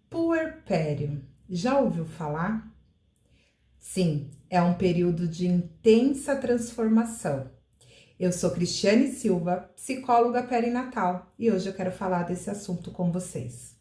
Puerpério. Já ouviu falar? Sim, é um período de intensa transformação. Eu sou Cristiane Silva, psicóloga perinatal, e hoje eu quero falar desse assunto com vocês.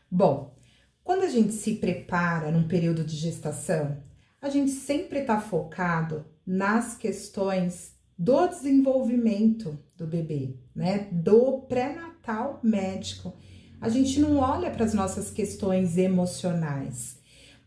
Bom, quando a gente se prepara num período de gestação, a gente sempre está focado nas questões do desenvolvimento do bebê, né? Do pré-natal médico. A gente não olha para as nossas questões emocionais.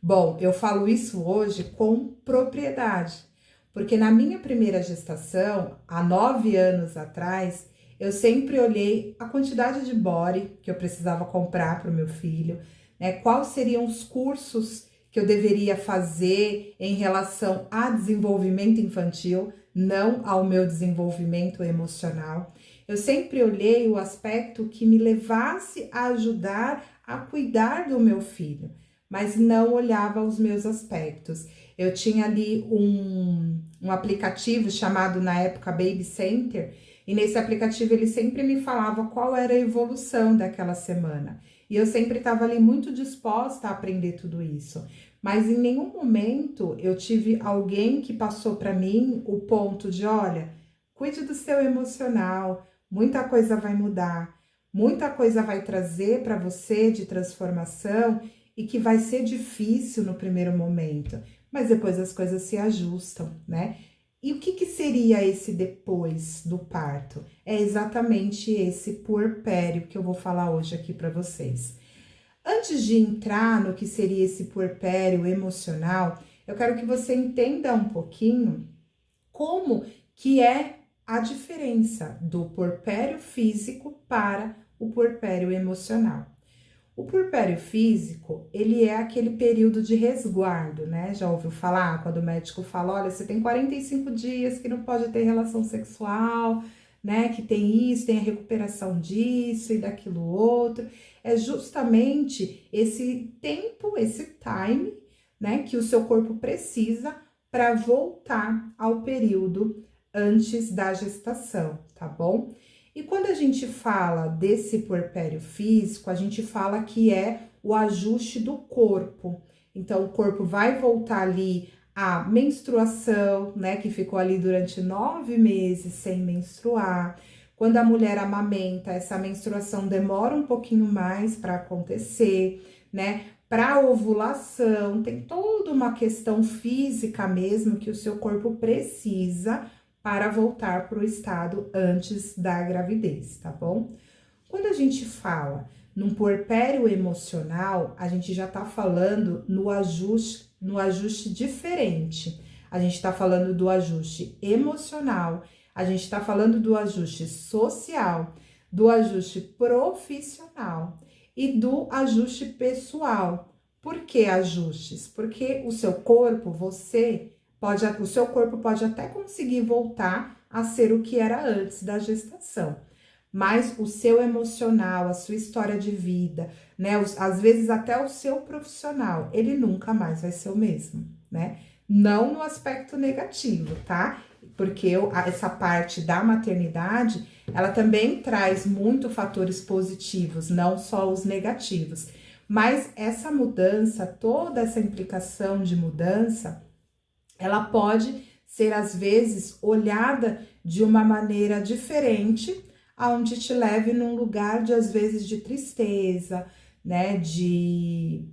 Bom, eu falo isso hoje com propriedade, porque na minha primeira gestação, há 9 anos atrás, eu sempre olhei a quantidade de body que eu precisava comprar para o meu filho, né? Quais seriam os cursos que eu deveria fazer em relação a desenvolvimento infantil, não ao meu desenvolvimento emocional. Eu sempre olhei o aspecto que me levasse a ajudar a cuidar do meu filho, mas não olhava os meus aspectos. Eu tinha ali um aplicativo chamado na época Baby Center, e nesse aplicativo ele sempre me falava qual era a evolução daquela semana. E eu sempre estava ali muito disposta a aprender tudo isso. Mas em nenhum momento eu tive alguém que passou para mim o ponto de, olha, cuide do seu emocional, muita coisa vai mudar, muita coisa vai trazer para você de transformação e que vai ser difícil no primeiro momento, mas depois as coisas se ajustam, né? E o que seria esse depois do parto? É exatamente esse puerpério que eu vou falar hoje aqui para vocês. Antes de entrar no que seria esse puerpério emocional, eu quero que você entenda um pouquinho como que é a diferença do puerpério físico para o puerpério emocional. O puerpério físico, ele é aquele período de resguardo, né? Já ouviu falar quando o médico fala, olha, você tem 45 dias que não pode ter relação sexual, né? Que tem isso, tem a recuperação disso e daquilo outro. É justamente esse tempo, esse time, né? Que o seu corpo precisa para voltar ao período antes da gestação, tá bom? E quando a gente fala desse puerpério físico, a gente fala que é o ajuste do corpo. Então, o corpo vai voltar ali à menstruação, né? Que ficou ali durante 9 meses sem menstruar. Quando a mulher amamenta, essa menstruação demora um pouquinho mais para acontecer, né? Para ovulação, tem toda uma questão física mesmo que o seu corpo precisa para voltar para o estado antes da gravidez, tá bom? Quando a gente fala num puerpério emocional, a gente já tá falando no ajuste diferente. A gente tá falando do ajuste emocional, a gente tá falando do ajuste social, do ajuste profissional e do ajuste pessoal. Por que ajustes? Porque o seu corpo, o seu corpo pode até conseguir voltar a ser o que era antes da gestação, mas o seu emocional, a sua história de vida, né, às vezes até o seu profissional, ele nunca mais vai ser o mesmo, né? Não no aspecto negativo, tá? Porque essa parte da maternidade, ela também traz muito fatores positivos, não só os negativos. Mas essa mudança, toda essa implicação de mudança, ela pode ser às vezes olhada de uma maneira diferente, aonde te leve num lugar de às vezes de tristeza, né, de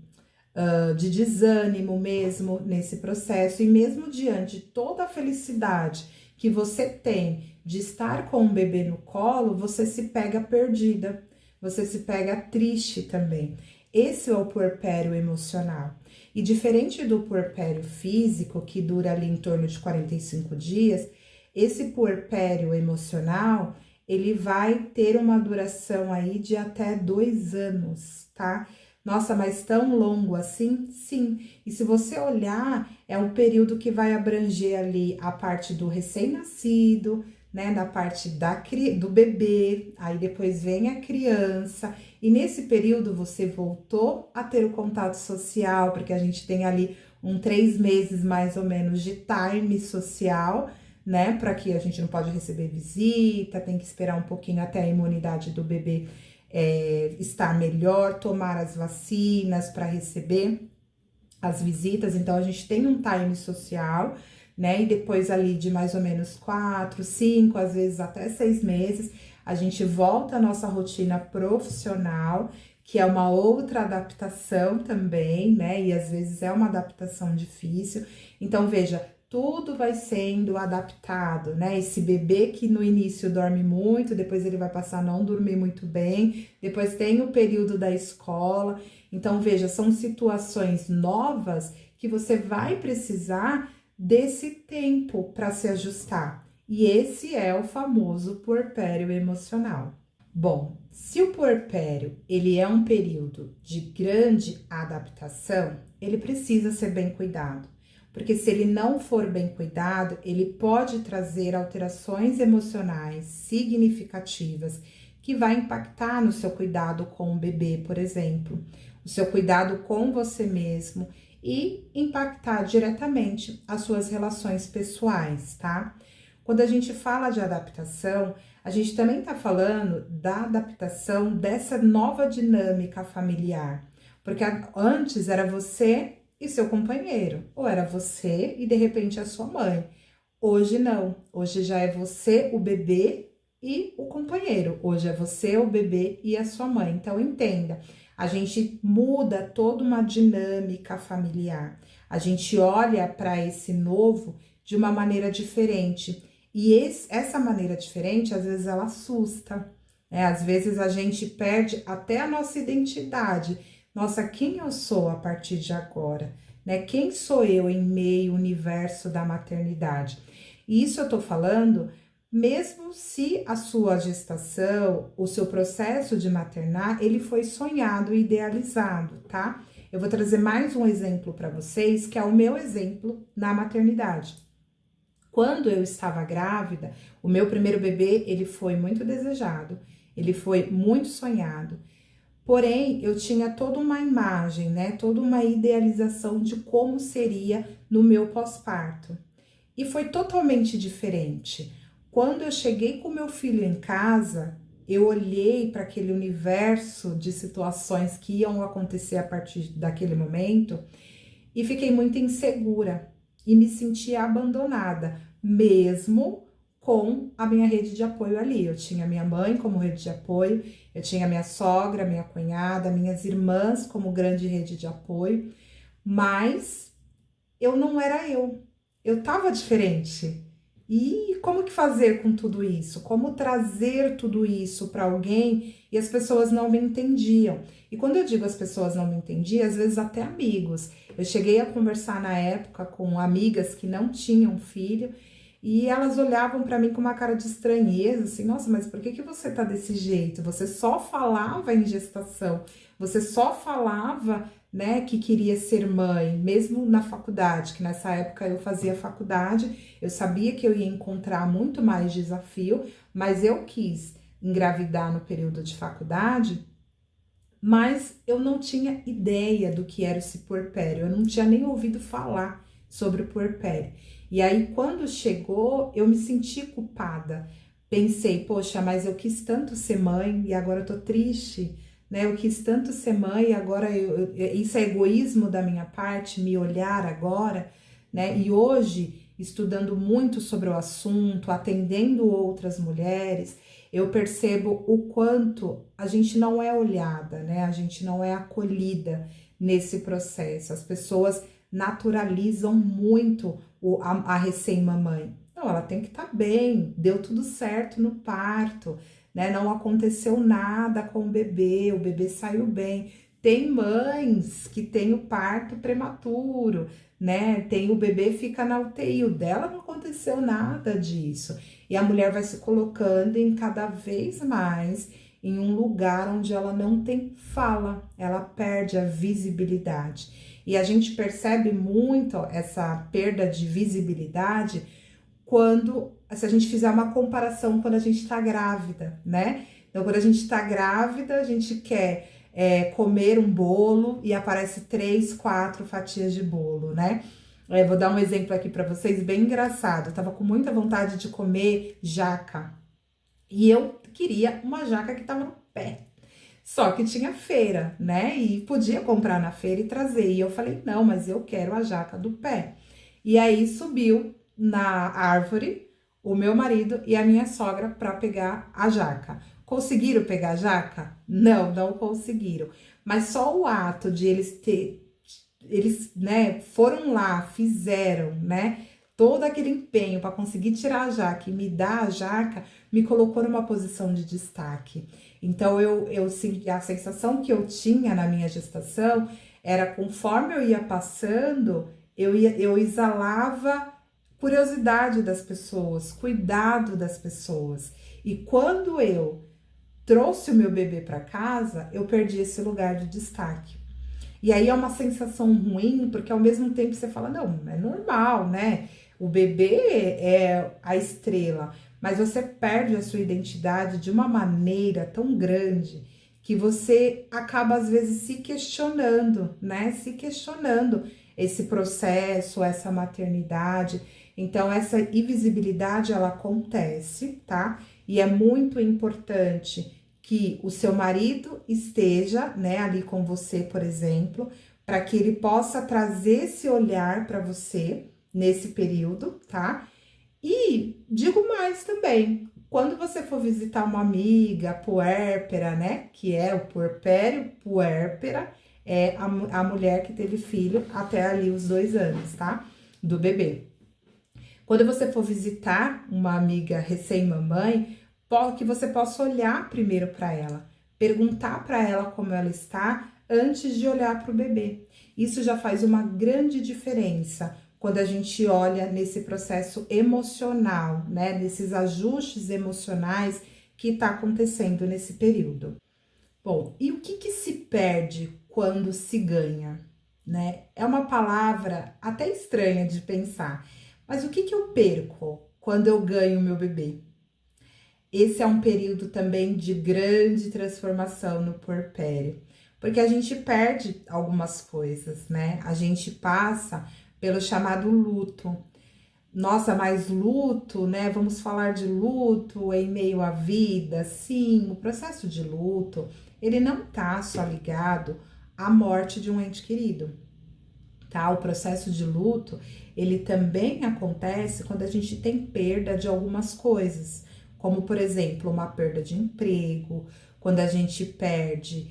desânimo mesmo nesse processo, e mesmo diante de toda a felicidade que você tem de estar com um bebê no colo, você se pega perdida, você se pega triste também. Esse é o puerpério emocional. E diferente do puerpério físico, que dura ali em torno de 45 dias, esse puerpério emocional, ele vai ter uma duração aí de até 2 anos, tá? Nossa, mas tão longo assim? Sim. E se você olhar, é um período que vai abranger ali a parte do recém-nascido, né, da parte do bebê, aí depois vem a criança, e nesse período você voltou a ter o contato social, porque a gente tem ali 3 meses mais ou menos de time social, né? Para que a gente não pode receber visita, tem que esperar um pouquinho até a imunidade do bebê estar melhor, tomar as vacinas para receber as visitas. Então, a gente tem um time social, né? E depois ali de mais ou menos 4, 5, às vezes até 6 meses, a gente volta à nossa rotina profissional, que é uma outra adaptação também, né? E às vezes é uma adaptação difícil. Então, veja, tudo vai sendo adaptado, né? Esse bebê que no início dorme muito, depois ele vai passar a não dormir muito bem, depois tem o período da escola. Então, veja, são situações novas que você vai precisar desse tempo para se ajustar. E esse é o famoso puerpério emocional. Bom, se o puerpério ele é um período de grande adaptação, ele precisa ser bem cuidado. Porque se ele não for bem cuidado, ele pode trazer alterações emocionais significativas que vai impactar no seu cuidado com o bebê, por exemplo, o seu cuidado com você mesmo e impactar diretamente as suas relações pessoais, tá? Quando a gente fala de adaptação, a gente também tá falando da adaptação dessa nova dinâmica familiar, porque antes era você e seu companheiro, ou era você e de repente a sua mãe. Hoje não, hoje já é você, o bebê e o companheiro. Hoje é você, o bebê e a sua mãe. Então entenda, a gente muda toda uma dinâmica familiar. A gente olha para esse novo de uma maneira diferente. E essa maneira diferente, às vezes ela assusta, né? Às vezes a gente perde até a nossa identidade. Nossa, quem eu sou a partir de agora, né? Quem sou eu em meio ao universo da maternidade? E isso eu tô falando, mesmo se a sua gestação, o seu processo de maternar, ele foi sonhado e idealizado, tá? Eu vou trazer mais um exemplo para vocês, que é o meu exemplo na maternidade. Quando eu estava grávida, o meu primeiro bebê, ele foi muito desejado, ele foi muito sonhado. Porém, eu tinha toda uma imagem, né? Toda uma idealização de como seria no meu pós-parto. E foi totalmente diferente. Quando eu cheguei com meu filho em casa, eu olhei para aquele universo de situações que iam acontecer a partir daquele momento e fiquei muito insegura e me senti abandonada, mesmo com a minha rede de apoio ali. Eu tinha minha mãe como rede de apoio, eu tinha minha sogra, minha cunhada, minhas irmãs como grande rede de apoio, mas eu não era eu tava diferente. E como que fazer com tudo isso? Como trazer tudo isso para alguém e as pessoas não me entendiam? E quando eu digo as pessoas não me entendiam, às vezes até amigos. Eu cheguei a conversar na época com amigas que não tinham filho e elas olhavam para mim com uma cara de estranheza, assim, nossa, mas por que você tá desse jeito? Você só falava em gestação, você só falava, né, que queria ser mãe, mesmo na faculdade, que nessa época eu fazia faculdade, eu sabia que eu ia encontrar muito mais desafio, mas eu quis engravidar no período de faculdade, mas eu não tinha ideia do que era esse puerpério, eu não tinha nem ouvido falar sobre o puerpério. E aí, quando chegou, eu me senti culpada. Pensei, poxa, mas eu quis tanto ser mãe e agora eu tô triste, né? Eu quis tanto ser mãe e agora isso é egoísmo da minha parte, me olhar agora, né? E hoje, estudando muito sobre o assunto, atendendo outras mulheres, eu percebo o quanto a gente não é olhada, né? A gente não é acolhida nesse processo. As pessoas naturalizam muito a recém-mamãe. Não, ela tem que estar bem, deu tudo certo no parto, né? Não aconteceu nada com o bebê saiu bem. Tem mães que têm o parto prematuro, né? Tem o bebê fica na UTI, o dela não aconteceu nada disso. E a mulher vai se colocando em cada vez mais em um lugar onde ela não tem fala, ela perde a visibilidade. E a gente percebe muito essa perda de visibilidade quando, se a gente fizer uma comparação quando a gente tá grávida, né? Então, quando a gente tá grávida, a gente quer comer um bolo e aparece 3, 4 fatias de bolo, né? Vou dar um exemplo aqui para vocês, bem engraçado. Eu tava com muita vontade de comer jaca e eu queria uma jaca que tava no pé. Só que tinha feira, né? E podia comprar na feira e trazer. E eu falei, não, mas eu quero a jaca do pé. E aí subiu na árvore o meu marido e a minha sogra para pegar a jaca. Conseguiram pegar a jaca? Não, não conseguiram. Mas só o ato de eles, né, foram lá, fizeram, né, todo aquele empenho para conseguir tirar a jaca e me dar a jaca, me colocou numa posição de destaque. Então, a sensação que eu tinha na minha gestação era, conforme eu ia passando, eu exalava curiosidade das pessoas, cuidado das pessoas. E quando eu trouxe o meu bebê para casa, eu perdi esse lugar de destaque. E aí é uma sensação ruim, porque ao mesmo tempo você fala, não, é normal, né? O bebê é a estrela, mas você perde a sua identidade de uma maneira tão grande que você acaba às vezes se questionando, né? Se questionando esse processo, essa maternidade. Então essa invisibilidade ela acontece, tá? E é muito importante que o seu marido esteja, né, ali com você, por exemplo, para que ele possa trazer esse olhar para você nesse período, tá? E digo mais também, quando você for visitar uma amiga puérpera, né, que é o puerpério, puérpera, é a mulher que teve filho até ali os 2 anos, tá? Do bebê. Quando você for visitar uma amiga recém-mamãe, que você possa olhar primeiro para ela, perguntar para ela como ela está antes de olhar para o bebê. Isso já faz uma grande diferença quando a gente olha nesse processo emocional, né? Nesses ajustes emocionais que está acontecendo nesse período. Bom, e o que se perde quando se ganha, né? É uma palavra até estranha de pensar, mas o que eu perco quando eu ganho meu bebê? Esse é um período também de grande transformação no puerpério, porque a gente perde algumas coisas, né? A gente passa pelo chamado luto. Nossa, mas luto, né? Vamos falar de luto em meio à vida. Sim, o processo de luto, ele não tá só ligado à morte de um ente querido, tá? O processo de luto, ele também acontece quando a gente tem perda de algumas coisas, como, por exemplo, uma perda de emprego, quando a gente perde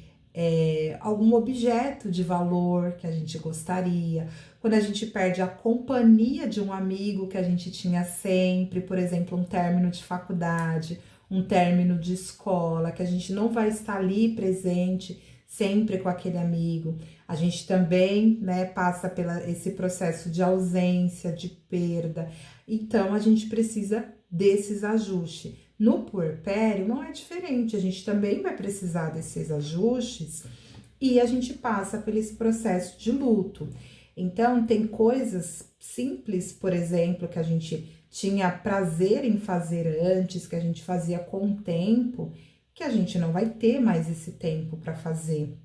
algum objeto de valor que a gente gostaria, quando a gente perde a companhia de um amigo que a gente tinha sempre, por exemplo, um término de faculdade, um término de escola, que a gente não vai estar ali presente sempre com aquele amigo. A gente também, né, passa esse processo de ausência, de perda. Então, a gente precisa desses ajustes. No puerpério não é diferente, a gente também vai precisar desses ajustes e a gente passa por esse processo de luto. Então, tem coisas simples, por exemplo, que a gente tinha prazer em fazer antes, que a gente fazia com o tempo, que a gente não vai ter mais esse tempo para fazer.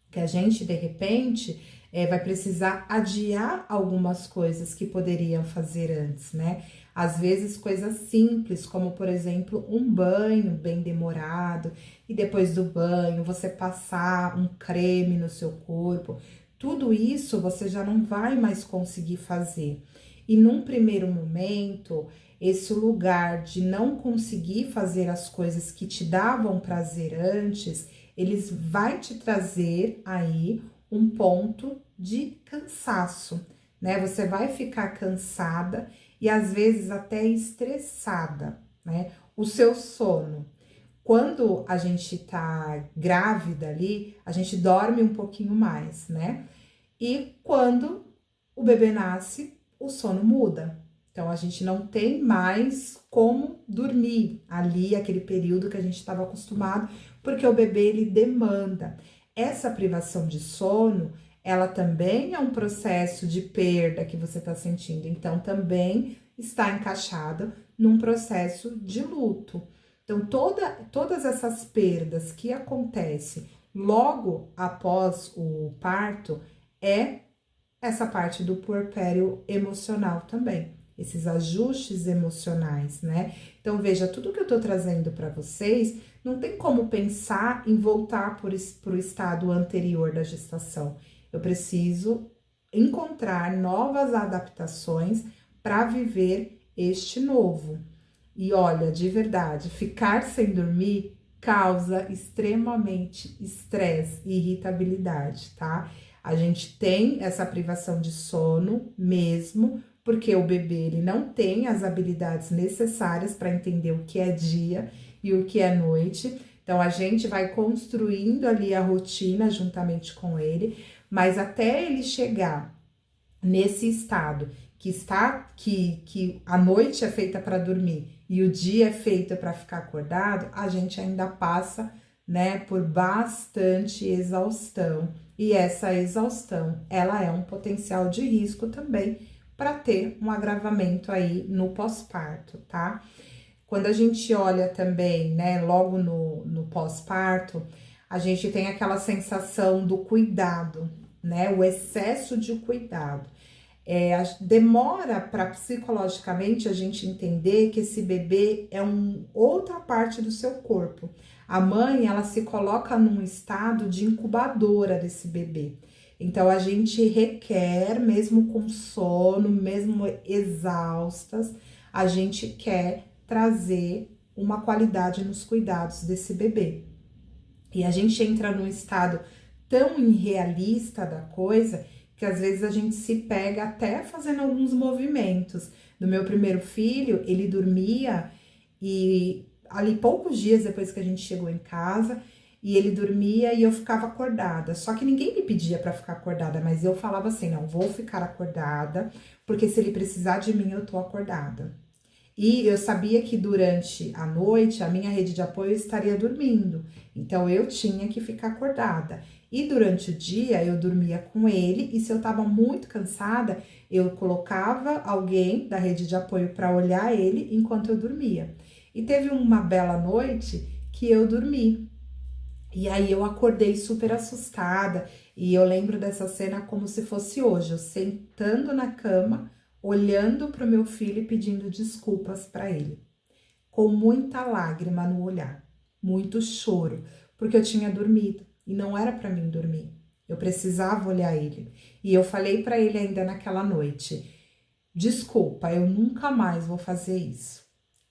Que a gente, de repente, vai precisar adiar algumas coisas que poderiam fazer antes, né? Às vezes, coisas simples, como, por exemplo, um banho bem demorado, e depois do banho, você passar um creme no seu corpo. Tudo isso você já não vai mais conseguir fazer. E num primeiro momento, esse lugar de não conseguir fazer as coisas que te davam prazer antes, eles vai te trazer aí um ponto de cansaço, né? Você vai ficar cansada e às vezes até estressada, né? O seu sono. Quando a gente tá grávida ali, a gente dorme um pouquinho mais, né? E quando o bebê nasce, o sono muda. Então, a gente não tem mais como dormir ali, aquele período que a gente estava acostumado, porque o bebê, ele demanda. Essa privação de sono, ela também é um processo de perda que você está sentindo. Então, também está encaixada num processo de luto. Então, todas essas perdas que acontecem logo após o parto é essa parte do puerpério emocional também, esses ajustes emocionais, né? Então, veja, tudo que eu tô trazendo para vocês, não tem como pensar em voltar pro estado anterior da gestação. Eu preciso encontrar novas adaptações para viver este novo. E olha, de verdade, ficar sem dormir causa extremamente estresse e irritabilidade, tá? A gente tem essa privação de sono mesmo, porque o bebê ele não tem as habilidades necessárias para entender o que é dia e o que é noite. Então a gente vai construindo ali a rotina juntamente com ele, mas até ele chegar nesse estado que a noite é feita para dormir e o dia é feito para ficar acordado, a gente ainda passa, né, por bastante exaustão. E essa exaustão, ela é um potencial de risco também para ter um agravamento aí no pós-parto, tá? Quando a gente olha também, né, logo no pós-parto, a gente tem aquela sensação do cuidado, né, o excesso de cuidado. Demora para psicologicamente a gente entender que esse bebê é outra parte do seu corpo. A mãe, ela se coloca num estado de incubadora desse bebê. Então, a gente requer, mesmo com sono, mesmo exaustas, a gente quer trazer uma qualidade nos cuidados desse bebê. E a gente entra num estado tão irrealista da coisa que às vezes a gente se pega até fazendo alguns movimentos. No meu primeiro filho, ele dormia e ali poucos dias depois que a gente chegou em casa, e ele dormia e eu ficava acordada. Só que ninguém me pedia para ficar acordada, mas eu falava assim, não, vou ficar acordada, porque se ele precisar de mim, eu tô acordada. E eu sabia que durante a noite a minha rede de apoio estaria dormindo, então eu tinha que ficar acordada. E durante o dia eu dormia com ele, e se eu tava muito cansada, eu colocava alguém da rede de apoio para olhar ele enquanto eu dormia. E teve uma bela noite que eu dormi. E aí eu acordei super assustada, e eu lembro dessa cena como se fosse hoje, eu sentando na cama, olhando para o meu filho e pedindo desculpas para ele, com muita lágrima no olhar, muito choro, porque eu tinha dormido e não era para mim dormir. Eu precisava olhar ele. E eu falei para ele ainda naquela noite: desculpa, eu nunca mais vou fazer isso.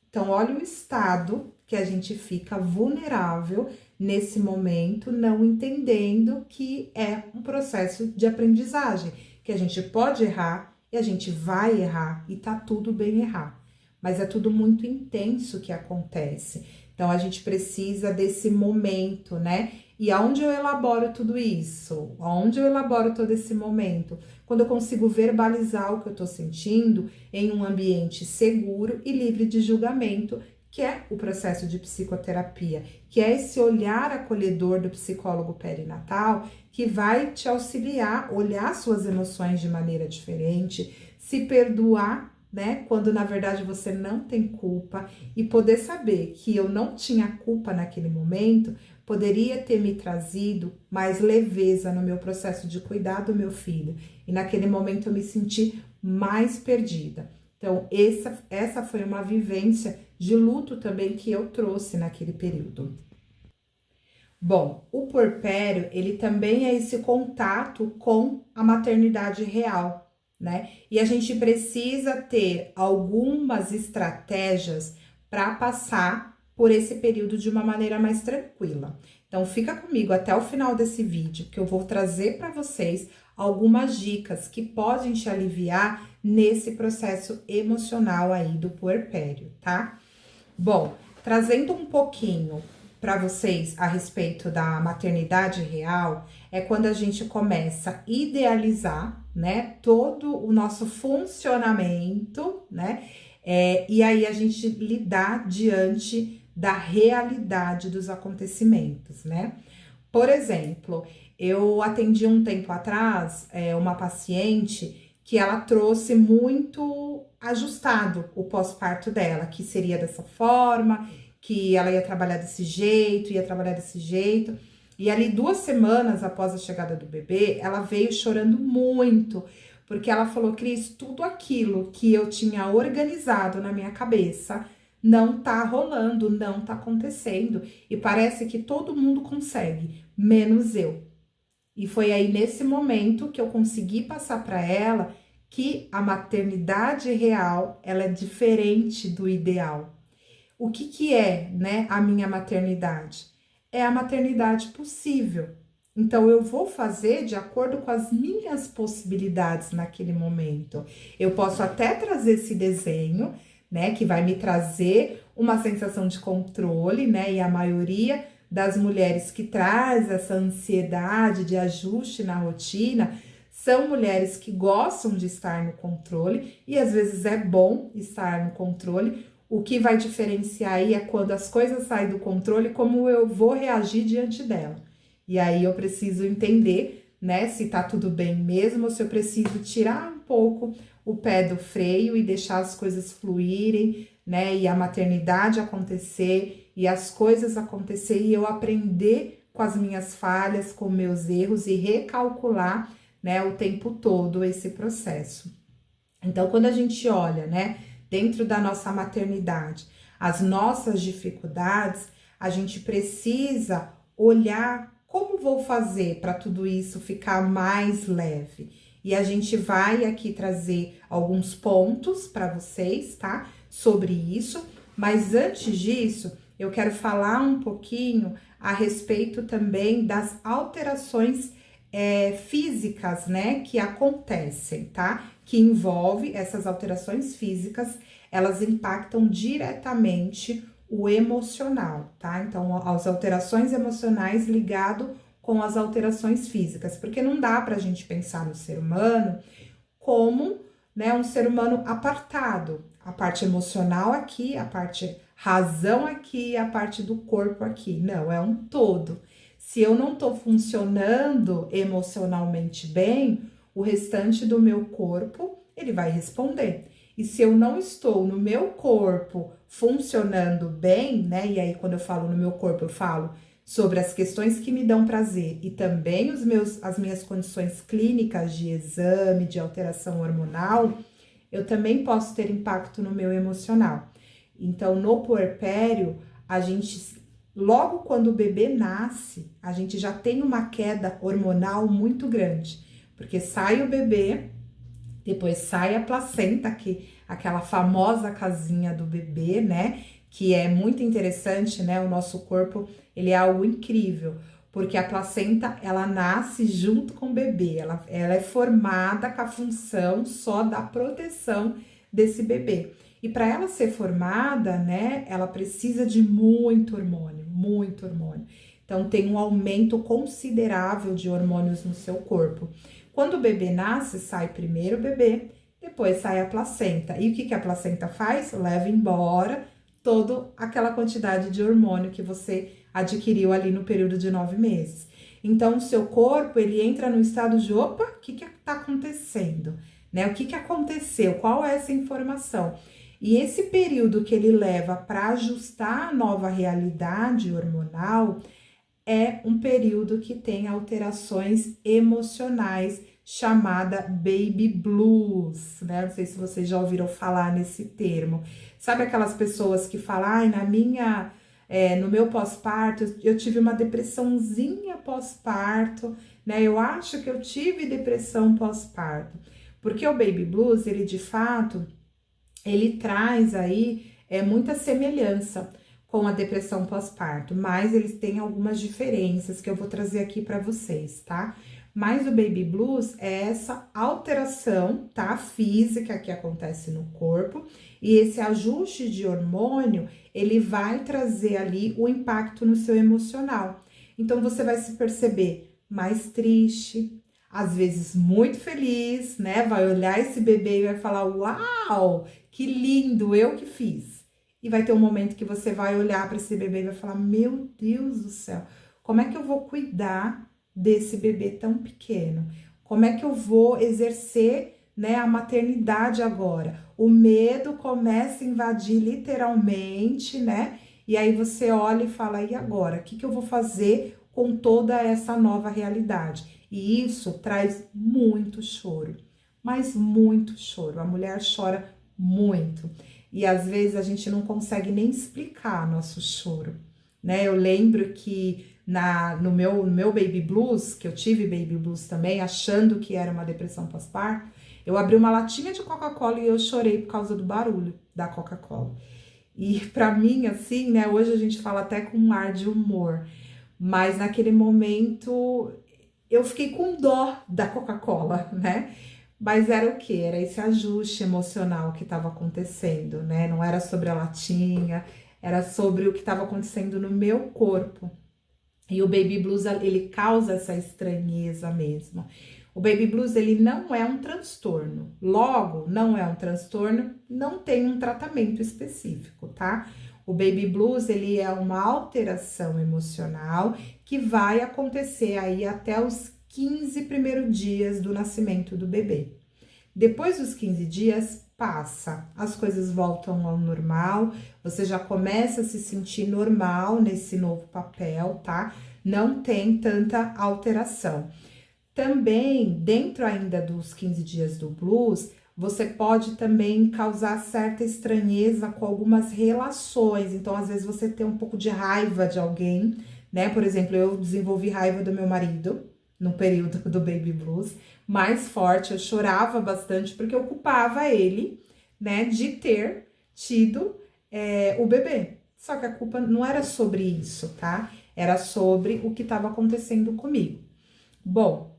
Então, olha o estado que a gente fica vulnerável nesse momento, não entendendo que é um processo de aprendizagem, que a gente pode errar e a gente vai errar e tá tudo bem errar, mas é tudo muito intenso que acontece. Então, a gente precisa desse momento, né? E aonde eu elaboro tudo isso? Aonde eu elaboro todo esse momento? Quando eu consigo verbalizar o que eu tô sentindo em um ambiente seguro e livre de julgamento, que é o processo de psicoterapia, que é esse olhar acolhedor do psicólogo perinatal que vai te auxiliar a olhar suas emoções de maneira diferente, se perdoar, né, quando na verdade você não tem culpa, e poder saber que eu não tinha culpa naquele momento poderia ter me trazido mais leveza no meu processo de cuidar do meu filho, e naquele momento eu me senti mais perdida. Então, essa foi uma vivência de luto também que eu trouxe naquele período. Bom, o puerpério, ele também é esse contato com a maternidade real, né? E a gente precisa ter algumas estratégias para passar por esse período de uma maneira mais tranquila. Então, fica comigo até o final desse vídeo, que eu vou trazer para vocês algumas dicas que podem te aliviar nesse processo emocional aí do puerpério, tá? Bom, trazendo um pouquinho para vocês a respeito da maternidade real, é quando a gente começa a idealizar, né, todo o nosso funcionamento, né, e aí a gente lidar diante da realidade dos acontecimentos, né? Por exemplo, eu atendi um tempo atrás uma paciente que ela trouxe muito ajustado o pós-parto dela, que seria dessa forma, que ela ia trabalhar desse jeito, ia trabalhar desse jeito. E ali 2 semanas após a chegada do bebê, ela veio chorando muito, porque ela falou, Cris, tudo aquilo que eu tinha organizado na minha cabeça não tá rolando, não tá acontecendo. E parece que todo mundo consegue, menos eu. E foi aí nesse momento que eu consegui passar para ela que a maternidade real, ela é diferente do ideal. O que que é, né, a minha maternidade? É a maternidade possível. Então, eu vou fazer de acordo com as minhas possibilidades naquele momento. Eu posso até trazer esse desenho, né, que vai me trazer uma sensação de controle, né, e a maioria das mulheres que traz essa ansiedade de ajuste na rotina são mulheres que gostam de estar no controle e às vezes é bom estar no controle. O que vai diferenciar aí é quando as coisas saem do controle, como eu vou reagir diante dela. E aí eu preciso entender, né, se tá tudo bem mesmo ou se eu preciso tirar um pouco o pé do freio e deixar as coisas fluírem, né, e a maternidade acontecer e as coisas acontecer e eu aprender com as minhas falhas, com meus erros e recalcular, né, o tempo todo esse processo. Então, quando a gente olha, né, dentro da nossa maternidade, as nossas dificuldades, a gente precisa olhar como vou fazer para tudo isso ficar mais leve. E a gente vai aqui trazer alguns pontos para vocês, tá? Sobre isso. Mas antes disso, eu quero falar um pouquinho a respeito também das alterações físicas, né, que acontecem, tá? Que envolve essas alterações físicas, elas impactam diretamente o emocional, tá? Então, as alterações emocionais ligado com as alterações físicas, porque não dá pra gente pensar no ser humano como, né, um ser humano apartado, a parte emocional aqui, a parte razão aqui, a parte do corpo aqui. Não, é um todo. Se eu não tô funcionando emocionalmente bem, o restante do meu corpo, ele vai responder. E se eu não estou no meu corpo funcionando bem, né? E aí, quando eu falo no meu corpo, eu falo sobre as questões que me dão prazer e também as minhas condições clínicas de exame, de alteração hormonal, eu também posso ter impacto no meu emocional. Então, no puerpério, a gente, logo quando o bebê nasce, a gente já tem uma queda hormonal muito grande, porque sai o bebê, depois sai a placenta, aquela famosa casinha do bebê, né? Que é muito interessante, né? O nosso corpo, ele é algo incrível, porque a placenta, ela nasce junto com o bebê, ela é formada com a função só da proteção desse bebê. E para ela ser formada, né, ela precisa de muito hormônio, muito hormônio. Então, tem um aumento considerável de hormônios no seu corpo. Quando o bebê nasce, sai primeiro o bebê, depois sai a placenta. E o que a placenta faz? Leva embora toda aquela quantidade de hormônio que você adquiriu ali no período de 9 meses. Então, o seu corpo, ele entra no estado de, opa, o que tá acontecendo? Né? O que aconteceu? Qual é essa informação? E esse período que ele leva para ajustar a nova realidade hormonal é um período que tem alterações emocionais, chamada baby blues, né? Não sei se vocês já ouviram falar nesse termo. Sabe aquelas pessoas que falam, ai, no meu pós-parto, eu tive uma depressãozinha pós-parto, né? Eu acho que eu tive depressão pós-parto. Porque o baby blues, ele de fato, ele traz aí muita semelhança com a depressão pós-parto, mas eles têm algumas diferenças que eu vou trazer aqui para vocês, tá? Mas o baby blues é essa alteração, tá, física que acontece no corpo, e esse ajuste de hormônio, ele vai trazer ali o impacto no seu emocional. Então, você vai se perceber mais triste, às vezes muito feliz, né? Vai olhar esse bebê e vai falar, uau, que lindo, eu que fiz. E vai ter um momento que você vai olhar para esse bebê e vai falar, meu Deus do céu, como é que eu vou cuidar desse bebê tão pequeno? Como é que eu vou exercer, né, a maternidade agora? O medo começa a invadir literalmente, né? E aí você olha e fala, e agora? O que eu vou fazer com toda essa nova realidade. E isso traz muito choro, mas muito choro. A mulher chora muito. E às vezes a gente não consegue nem explicar nosso choro, né? Eu lembro que no meu baby blues, que eu tive baby blues também, achando que era uma depressão pós-parto, eu abri uma latinha de Coca-Cola e eu chorei por causa do barulho da Coca-Cola. E pra mim, assim, né, hoje a gente fala até com um ar de humor, mas naquele momento eu fiquei com dó da Coca-Cola, né? Mas era o quê? Era esse ajuste emocional que estava acontecendo, né? Não era sobre a latinha, era sobre o que estava acontecendo no meu corpo. E o baby blues, ele causa essa estranheza mesmo. O baby blues, ele não é um transtorno. Logo, não é um transtorno, não tem um tratamento específico, tá? O baby blues, ele é uma alteração emocional que vai acontecer aí até os 15 primeiros dias do nascimento do bebê. Depois dos 15 dias, passa, as coisas voltam ao normal, você já começa a se sentir normal nesse novo papel, tá? Não tem tanta alteração. Também, dentro ainda dos 15 dias do blues, você pode também causar certa estranheza com algumas relações. Então, às vezes, você tem um pouco de raiva de alguém, né? Por exemplo, eu desenvolvi raiva do meu marido no período do baby blues, mais forte, eu chorava bastante porque eu culpava ele, né, de ter tido o bebê. Só que a culpa não era sobre isso, tá? Era sobre o que estava acontecendo comigo. Bom,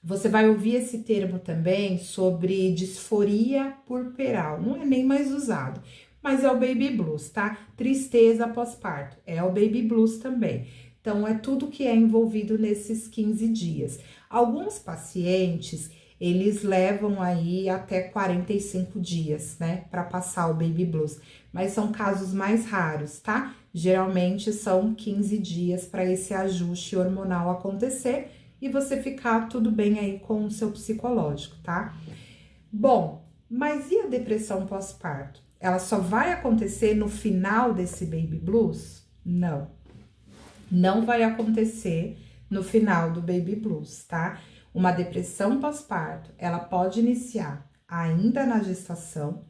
você vai ouvir esse termo também sobre disforia puerperal. Não é nem mais usado, mas é o baby blues, tá? Tristeza pós-parto, é o baby blues também. Então, é tudo que é envolvido nesses 15 dias. Alguns pacientes, eles levam aí até 45 dias, né, para passar o baby blues, mas são casos mais raros, tá? Geralmente são 15 dias para esse ajuste hormonal acontecer e você ficar tudo bem aí com o seu psicológico, tá? Bom, mas e a depressão pós-parto? Ela só vai acontecer no final desse baby blues? Não. Não vai acontecer no final do baby blues, tá? Uma depressão pós-parto, ela pode iniciar ainda na gestação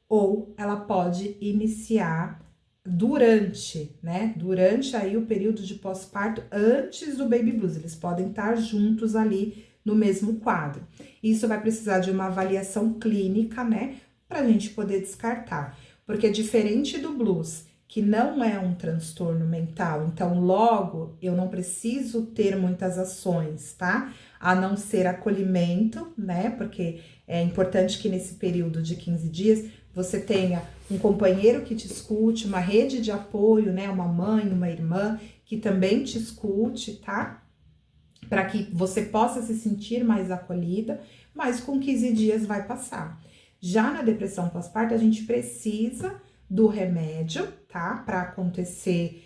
ou ela pode iniciar durante, né? Durante aí o período de pós-parto, antes do baby blues. Eles podem estar juntos ali no mesmo quadro. Isso vai precisar de uma avaliação clínica, né? Pra gente poder descartar. Porque diferente do blues, que não é um transtorno mental, então logo eu não preciso ter muitas ações, tá? A não ser acolhimento, né? Porque é importante que nesse período de 15 dias você tenha um companheiro que te escute, uma rede de apoio, né? Uma mãe, uma irmã que também te escute, tá? Para que você possa se sentir mais acolhida, mas com 15 dias vai passar. Já na depressão pós-parto, a gente precisa do remédio, tá? Para acontecer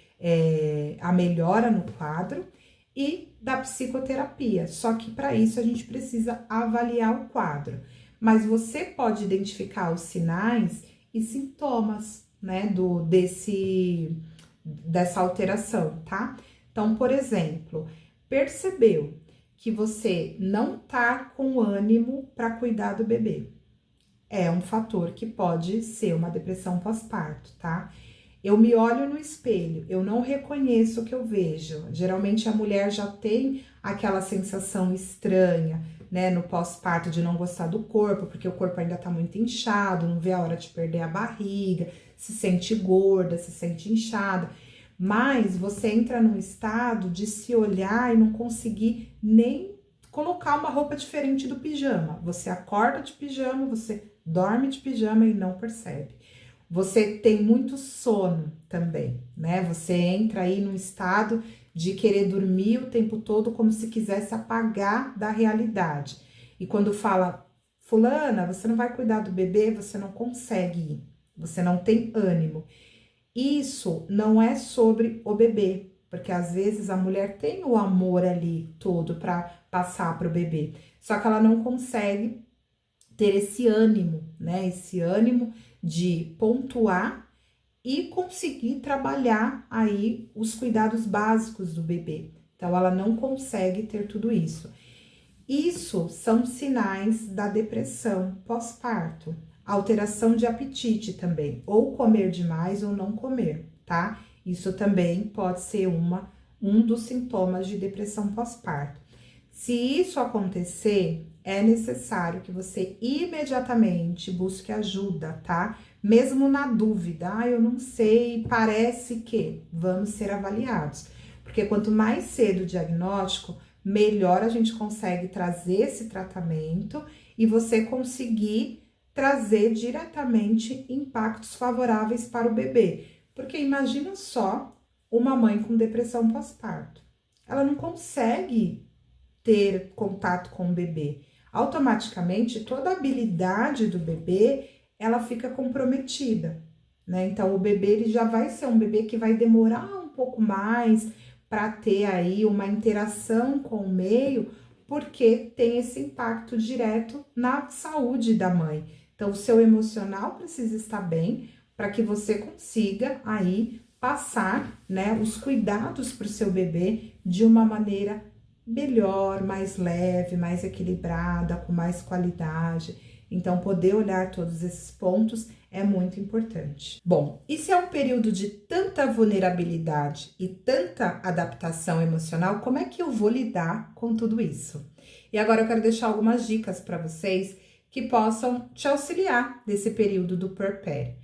a melhora no quadro e da psicoterapia. Só que para isso a gente precisa avaliar o quadro. Mas você pode identificar os sinais e sintomas, né, dessa alteração, tá? Então, por exemplo, percebeu que você não tá com ânimo para cuidar do bebê. É um fator que pode ser uma depressão pós-parto, tá? Eu me olho no espelho, eu não reconheço o que eu vejo. Geralmente a mulher já tem aquela sensação estranha, né, no pós-parto de não gostar do corpo, porque o corpo ainda tá muito inchado, não vê a hora de perder a barriga, se sente gorda, se sente inchada. Mas você entra num estado de se olhar e não conseguir nem colocar uma roupa diferente do pijama. Você acorda de pijama, você dorme de pijama e não percebe. Você tem muito sono também, né? Você entra aí num estado de querer dormir o tempo todo como se quisesse apagar da realidade. E quando fala, fulana, você não vai cuidar do bebê, você não consegue ir, você não tem ânimo. Isso não é sobre o bebê, porque às vezes a mulher tem o amor ali todo para passar para o bebê, só que ela não consegue ter esse ânimo, né? Esse ânimo de pontuar e conseguir trabalhar aí os cuidados básicos do bebê, Então, ela não consegue ter tudo isso. Isso são sinais da depressão pós-parto. Alteração de apetite também, ou comer demais ou não comer, tá? Isso também pode ser um dos sintomas de depressão pós-parto. Se isso acontecer, é necessário que você imediatamente busque ajuda, tá? Mesmo na dúvida, eu não sei, parece que, vamos ser avaliados. Porque quanto mais cedo o diagnóstico, melhor a gente consegue trazer esse tratamento e você conseguir trazer diretamente impactos favoráveis para o bebê. Porque imagina só uma mãe com depressão pós-parto. Ela não consegue ter contato com o bebê. Automaticamente, toda a habilidade do bebê, ela fica comprometida, né? Então, o bebê, ele já vai ser um bebê que vai demorar um pouco mais para ter aí uma interação com o meio, porque tem esse impacto direto na saúde da mãe. Então, o seu emocional precisa estar bem para que você consiga aí passar, né, os cuidados para o seu bebê de uma maneira melhor, mais leve, mais equilibrada, com mais qualidade. Então, poder olhar todos esses pontos é muito importante. Bom, e se é um período de tanta vulnerabilidade e tanta adaptação emocional, como é que eu vou lidar com tudo isso? E agora eu quero deixar algumas dicas para vocês que possam te auxiliar nesse período do puerpério.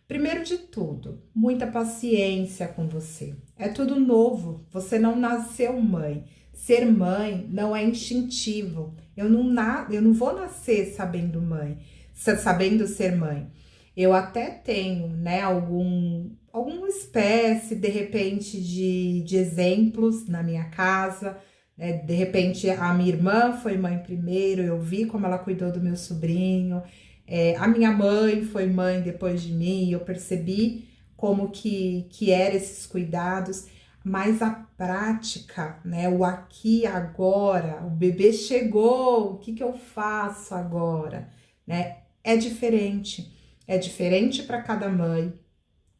Primeiro de tudo, muita paciência com você. É tudo novo, você não nasceu mãe. Ser mãe não é instintivo. Eu não vou nascer sabendo sabendo ser mãe. Eu até tenho, né, alguma espécie, de repente, de exemplos na minha casa. De repente, a minha irmã foi mãe primeiro, eu vi como ela cuidou do meu sobrinho. A minha mãe foi mãe depois de mim, eu percebi como que eram esses cuidados. Mas a prática, né, o aqui e agora, o bebê chegou, o que eu faço agora, né, é diferente para cada mãe,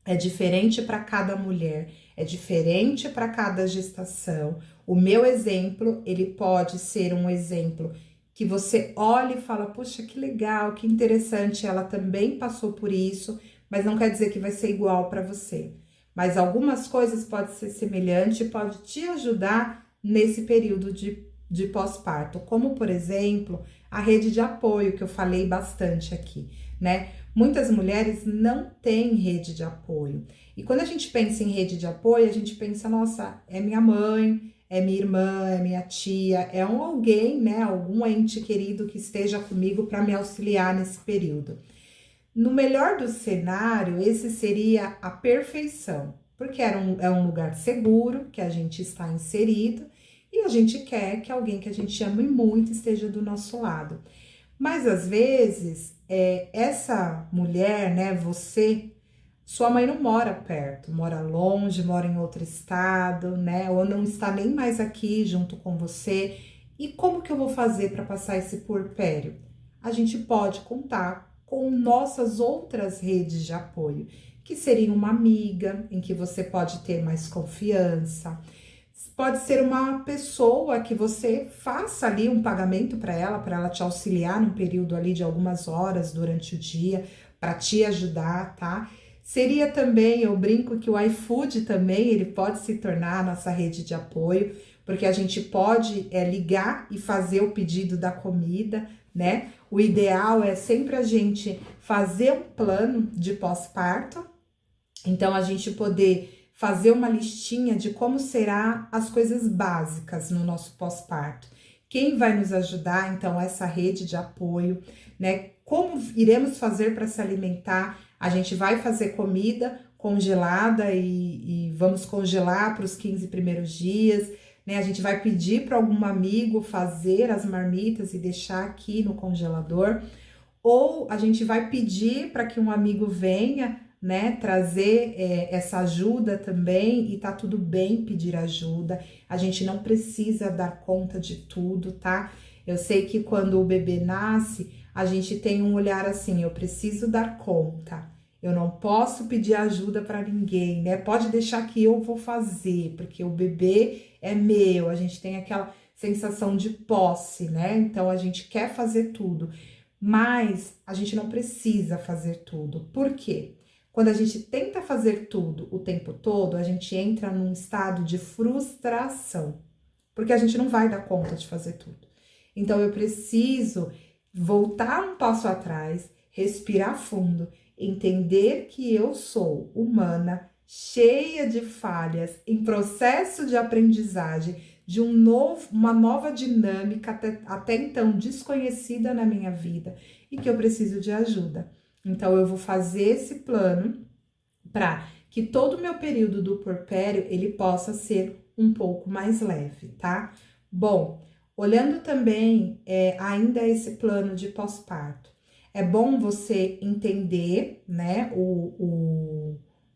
é diferente para cada mulher, é diferente para cada gestação. O meu exemplo, ele pode ser um exemplo que você olha e fala, poxa, que legal, que interessante, ela também passou por isso, mas não quer dizer que vai ser igual para você. Mas algumas coisas podem ser semelhantes e pode te ajudar nesse período de pós-parto, como, por exemplo, a rede de apoio, que eu falei bastante aqui, né? Muitas mulheres não têm rede de apoio. E quando a gente pensa em rede de apoio, a gente pensa, nossa, é minha mãe, é minha irmã, é minha tia, é alguém, né? Algum ente querido que esteja comigo para me auxiliar nesse período. No melhor do cenário, esse seria a perfeição, porque é um lugar seguro, que a gente está inserido, e a gente quer que alguém que a gente ame muito esteja do nosso lado. Mas, às vezes, essa mulher, né, sua mãe não mora perto, mora longe, mora em outro estado, né, ou não está nem mais aqui junto com você. E como que eu vou fazer para passar esse puerpério? A gente pode contar com nossas outras redes de apoio, que seria uma amiga, em que você pode ter mais confiança. Pode ser uma pessoa que você faça ali um pagamento para ela te auxiliar num período ali de algumas horas durante o dia, para te ajudar, tá? Seria também, eu brinco que o iFood também, ele pode se tornar a nossa rede de apoio, porque a gente pode ligar e fazer o pedido da comida, né? O ideal é sempre a gente fazer um plano de pós-parto, então a gente poder fazer uma listinha de como será as coisas básicas no nosso pós-parto. Quem vai nos ajudar, então, essa rede de apoio, né? Como iremos fazer para se alimentar? A gente vai fazer comida congelada e vamos congelar para os 15 primeiros dias, né? A gente vai pedir para algum amigo fazer as marmitas e deixar aqui no congelador, ou a gente vai pedir para que um amigo venha, né, trazer essa ajuda também, e tá tudo bem pedir ajuda, a gente não precisa dar conta de tudo, tá? Eu sei que quando o bebê nasce, a gente tem um olhar assim, eu preciso dar conta, eu não posso pedir ajuda para ninguém, né? Pode deixar que eu vou fazer, porque o bebê é meu, a gente tem aquela sensação de posse, né? Então a gente quer fazer tudo, mas a gente não precisa fazer tudo. Por quê? Quando a gente tenta fazer tudo o tempo todo, a gente entra num estado de frustração, porque a gente não vai dar conta de fazer tudo. Então eu preciso voltar um passo atrás, respirar fundo, entender que eu sou humana, cheia de falhas, em processo de aprendizagem, de uma nova dinâmica até então desconhecida na minha vida e que eu preciso de ajuda. Então eu vou fazer esse plano para que todo o meu período do puerpério ele possa ser um pouco mais leve, tá? Bom, olhando também ainda esse plano de pós-parto, é bom você entender, né,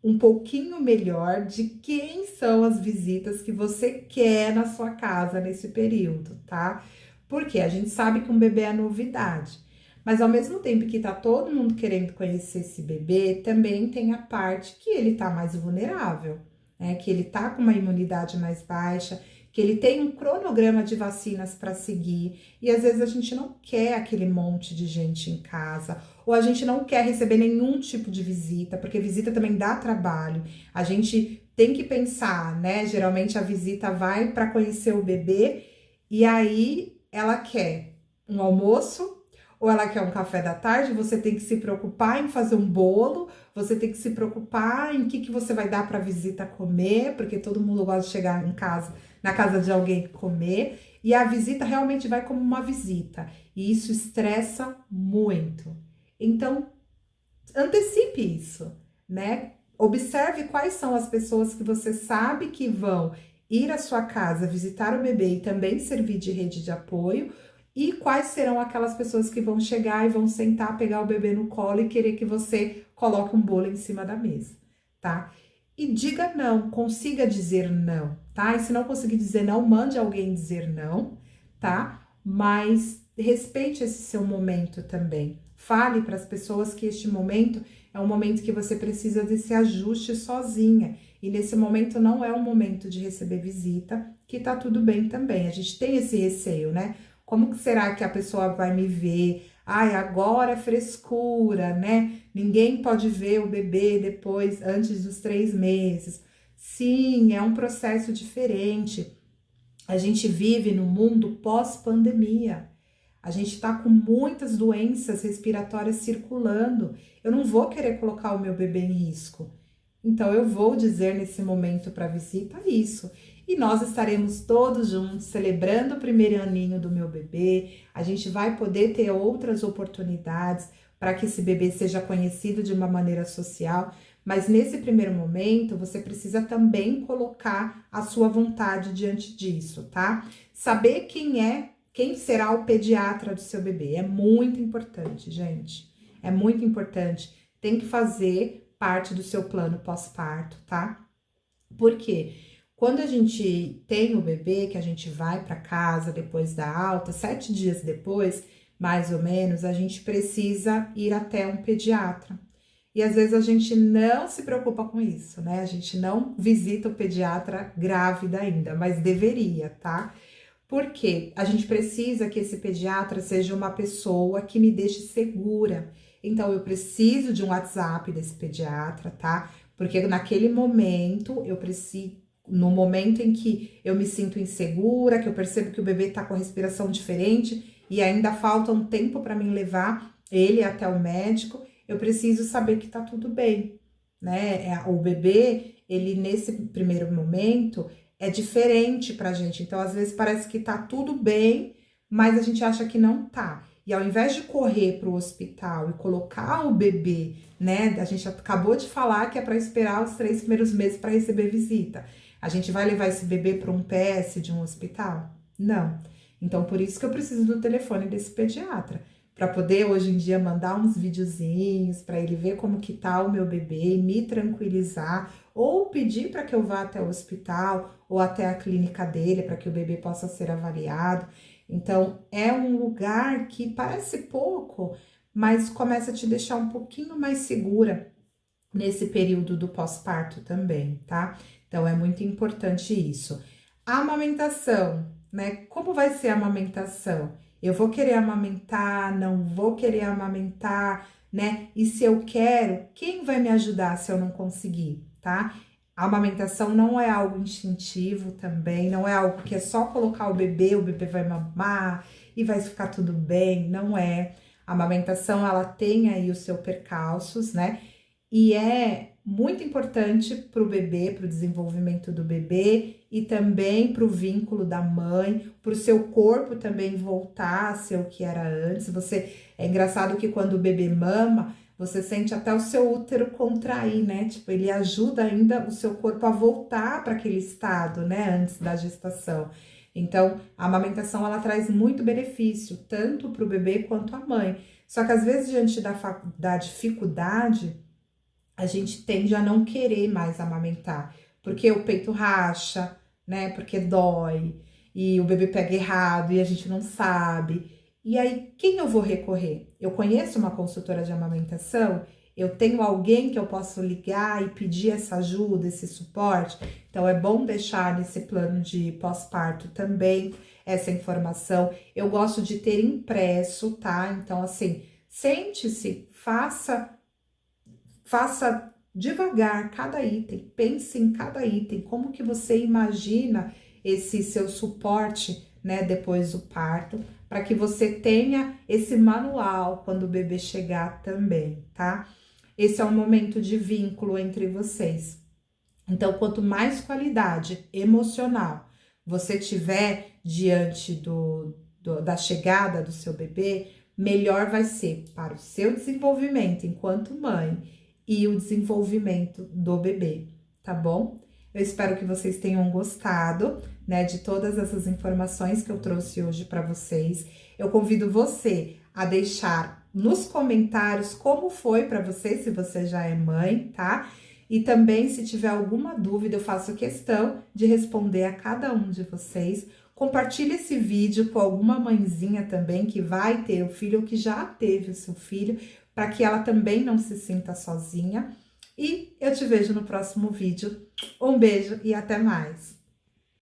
um pouquinho melhor de quem são as visitas que você quer na sua casa nesse período, tá? Porque a gente sabe que um bebê é novidade, mas ao mesmo tempo que tá todo mundo querendo conhecer esse bebê, também tem a parte que ele tá mais vulnerável, né? Que ele tá com uma imunidade mais baixa, que ele tem um cronograma de vacinas para seguir, e às vezes a gente não quer aquele monte de gente em casa, ou a gente não quer receber nenhum tipo de visita, porque visita também dá trabalho. A gente tem que pensar, né? Geralmente a visita vai para conhecer o bebê, e aí ela quer um almoço, ou ela quer um café da tarde, você tem que se preocupar em fazer um bolo, você tem que se preocupar em que você vai dar para a visita comer, porque todo mundo gosta de chegar em casa, na casa de alguém comer, e a visita realmente vai como uma visita, e isso estressa muito. Então, antecipe isso, né? Observe quais são as pessoas que você sabe que vão ir à sua casa visitar o bebê e também servir de rede de apoio, e quais serão aquelas pessoas que vão chegar e vão sentar, pegar o bebê no colo e querer que você coloque um bolo em cima da mesa, tá? E diga não, consiga dizer não, tá? E se não conseguir dizer não, mande alguém dizer não, tá? Mas respeite esse seu momento também. Fale para as pessoas que este momento é um momento que você precisa desse ajuste sozinha. E nesse momento não é um momento de receber visita, que tá tudo bem também. A gente tem esse receio, né? Como que será que a pessoa vai me ver? Ai, agora é frescura, né? Ninguém pode ver o bebê depois, antes dos 3 meses. Sim, é um processo diferente. A gente vive no mundo pós-pandemia. A gente tá com muitas doenças respiratórias circulando. Eu não vou querer colocar o meu bebê em risco. Então, eu vou dizer nesse momento para a visita isso. E nós estaremos todos juntos celebrando o primeiro aninho do meu bebê. A gente vai poder ter outras oportunidades para que esse bebê seja conhecido de uma maneira social. Mas nesse primeiro momento, você precisa também colocar a sua vontade diante disso, tá? Saber quem será o pediatra do seu bebê. É muito importante, gente. É muito importante. Tem que fazer parte do seu plano pós-parto, tá? Porque quando a gente tem o bebê, que a gente vai para casa depois da alta, 7 dias depois, mais ou menos, a gente precisa ir até um pediatra. E às vezes a gente não se preocupa com isso, né? A gente não visita o pediatra grávida ainda, mas deveria, tá? Porque a gente precisa que esse pediatra seja uma pessoa que me deixe segura. Então, eu preciso de um WhatsApp desse pediatra, tá? Porque naquele momento, no momento em que eu me sinto insegura, que eu percebo que o bebê tá com a respiração diferente e ainda falta um tempo para mim levar ele até o médico, eu preciso saber que tá tudo bem, né? O bebê, ele nesse primeiro momento é diferente pra gente. Então, às vezes parece que tá tudo bem, mas a gente acha que não tá. E ao invés de correr para o hospital e colocar o bebê, né? A gente acabou de falar que é para esperar os 3 primeiros meses para receber visita. A gente vai levar esse bebê para um PS de um hospital? Não. Então, por isso que eu preciso do telefone desse pediatra, para poder hoje em dia mandar uns videozinhos para ele ver como que tá o meu bebê, me tranquilizar, ou pedir para que eu vá até o hospital ou até a clínica dele para que o bebê possa ser avaliado. Então, é um lugar que parece pouco, mas começa a te deixar um pouquinho mais segura nesse período do pós-parto também, tá? Então, é muito importante isso. A amamentação, né? Como vai ser a amamentação? Eu vou querer amamentar, não vou querer amamentar, né? E se eu quero, quem vai me ajudar se eu não conseguir, tá? A amamentação não é algo instintivo também, não é algo que é só colocar o bebê vai mamar e vai ficar tudo bem, não é. A amamentação, ela tem aí os seus percalços, né? E é muito importante para o bebê, para o desenvolvimento do bebê e também para o vínculo da mãe, para o seu corpo também voltar a ser o que era antes. É engraçado que quando o bebê mama, você sente até o seu útero contrair, né? Tipo, ele ajuda ainda o seu corpo a voltar para aquele estado, né? Antes da gestação. Então, a amamentação, ela traz muito benefício, tanto para o bebê quanto a mãe. Só que às vezes, diante da dificuldade, a gente tende a não querer mais amamentar, porque o peito racha, né? Porque dói, e o bebê pega errado e a gente não sabe. E aí, quem eu vou recorrer? Eu conheço uma consultora de amamentação, eu tenho alguém que eu posso ligar e pedir essa ajuda, esse suporte. Então, é bom deixar nesse plano de pós-parto também essa informação. Eu gosto de ter impresso, tá? Então, assim, sente-se, faça devagar cada item, pense em cada item, como que você imagina esse seu suporte, né, depois do parto, para que você tenha esse manual quando o bebê chegar também, tá? Esse é um momento de vínculo entre vocês. Então, quanto mais qualidade emocional você tiver diante da chegada do seu bebê, melhor vai ser para o seu desenvolvimento enquanto mãe e o desenvolvimento do bebê, tá bom? Eu espero que vocês tenham gostado, né, de todas essas informações que eu trouxe hoje para vocês. Eu convido você a deixar nos comentários como foi para você, se você já é mãe, tá? E também, se tiver alguma dúvida, eu faço questão de responder a cada um de vocês. Compartilhe esse vídeo com alguma mãezinha também que vai ter o filho ou que já teve o seu filho, para que ela também não se sinta sozinha. E eu te vejo no próximo vídeo. Um beijo e até mais!